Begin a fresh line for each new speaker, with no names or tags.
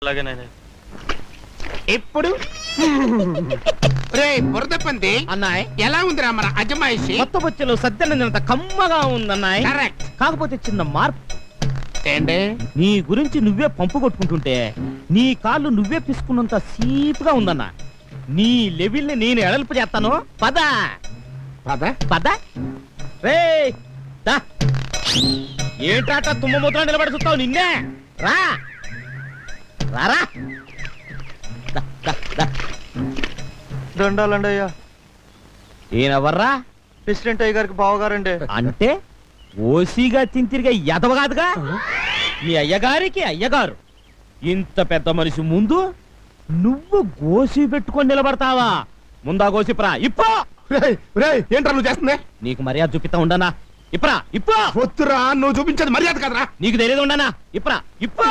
అలాగేనాయన.
ఇప్పుడు రే బురద పంది
అన్నాయ్
ఎలా ఉందిరా మన అజమాయిషి?
కొత్త బొచ్చలు సద్దనంత కమ్మగా ఉందన్నాయ్.
కరెక్ట్.
కాకపోతే చిన్న మార్పు.
ఏంటి?
నీ గురించి నువ్వే పంపు కొట్టుకుంటుంటే నీ కాళ్ళు నువ్వే పిసుకున్నంత సీపుగా ఉందన్నా. నీ లెవెల్ ని నేను ఎడల్పు చేస్తాను. పద
పద
పద రే ఏంటాట తుమ్మ ముద్ర నిలబడి చూస్తావు. నిన్నే రా రారా.
దండాలండి అయ్యా.
ఈయనెవర్రా?
ప్రెసిడెంట్ అయ్య గారికి బావగారండి.
అంటే ఓసీగా తింతిరిగా ఎదవగాదుగా. మీ అయ్యగారికి అయ్యగారు. ఇంత పెద్ద మనిషి ముందు నువ్వు గోసి పెట్టుకొని నిలబడతావా? ముందా గోసిప్రా ఇప్పో.
ఏంట్రా నువ్వు చేస్తుంది?
నీకు మర్యాద చూపిస్తా ఉండనా? ఇప్రా ఇప్పో.
వద్దురా, నువ్వు చూపించేది మర్యాద కదరా.
నీకు తెలియదు ఉండనా? ఇప్రా ఇప్పో.